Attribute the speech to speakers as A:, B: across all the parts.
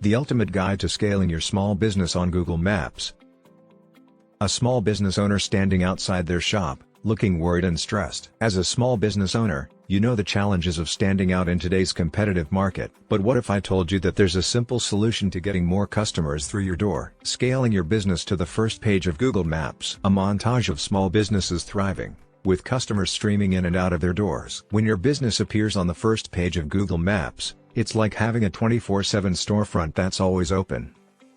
A: The ultimate guide to scaling your small business on Google Maps. A small business owner standing outside their shop, looking worried and stressed. As a small business owner, you know the challenges of standing out in today's competitive market. But what if I told you that there's a simple solution to getting more customers through your door? Scaling your business to the first page of Google Maps. A montage of small businesses thriving, with customers streaming in and out of their doors. When your business appears on the first page of Google Maps, it's like having a 24/7 storefront that's always open.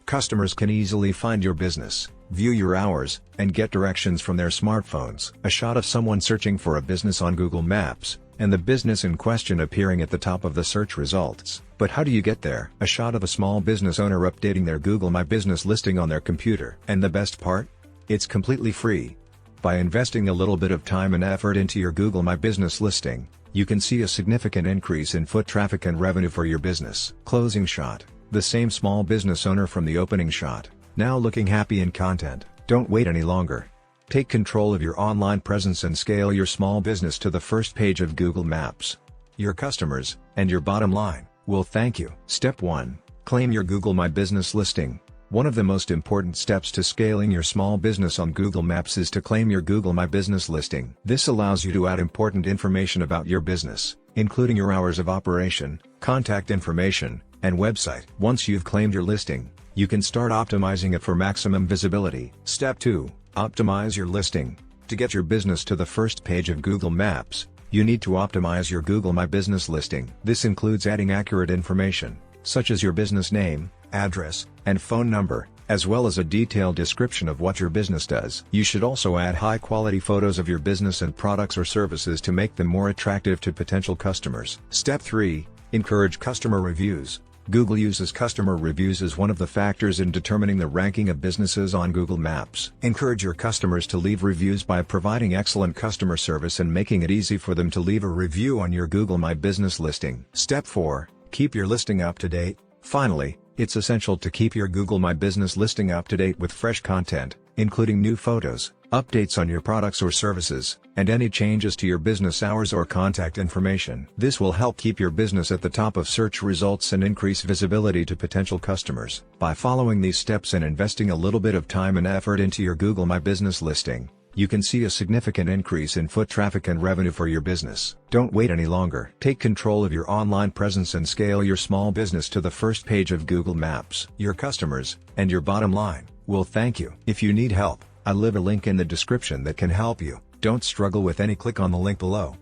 A: Customers can easily find your business, view your hours, and get directions from their smartphones. A shot of someone searching for a business on Google Maps, and the business in question appearing at the top of the search results. But how do you get there? A shot of a small business owner updating their Google My Business listing on their computer. And the best part? It's completely free. By investing a little bit of time and effort into your Google My Business listing, you can see a significant increase in foot traffic and revenue for your business. Closing shot. The same small business owner from the opening shot, now looking happy in content. Don't wait any longer. Take control of your online presence and scale your small business to the first page of Google Maps. Your customers, and your bottom line, will thank you. Step 1. Claim your Google My Business listing. One of the most important steps to scaling your small business on Google Maps is to claim your Google My Business listing. This allows you to add important information about your business, including your hours of operation, contact information, and website. Once you've claimed your listing, you can start optimizing it for maximum visibility. Step 2. Optimize your listing. To get your business to the first page of Google Maps, you need to optimize your Google My Business listing. This includes adding accurate information, such as your business name, address, and phone number, as well as a detailed description of what your business does. You should also add high-quality photos of your business and products or services to make them more attractive to potential customers. Step 3. Encourage customer reviews. Google uses customer reviews as one of the factors in determining the ranking of businesses on Google Maps. Encourage your customers to leave reviews by providing excellent customer service and making it easy for them to leave a review on your Google My Business listing. Step 4. Keep your listing up to date. Finally, it's essential to keep your Google My Business listing up to date with fresh content, including new photos, updates on your products or services, and any changes to your business hours or contact information. This will help keep your business at the top of search results and increase visibility to potential customers. By following these steps and investing a little bit of time and effort into your Google My Business listing, you can see a significant increase in foot traffic and revenue for your business. Don't wait any longer. Take control of your online presence and scale your small business to the first page of Google Maps. Your customers, and your bottom line, will thank you. If you need help, I'll leave a link in the description that can help you. Don't struggle with any, click on the link below.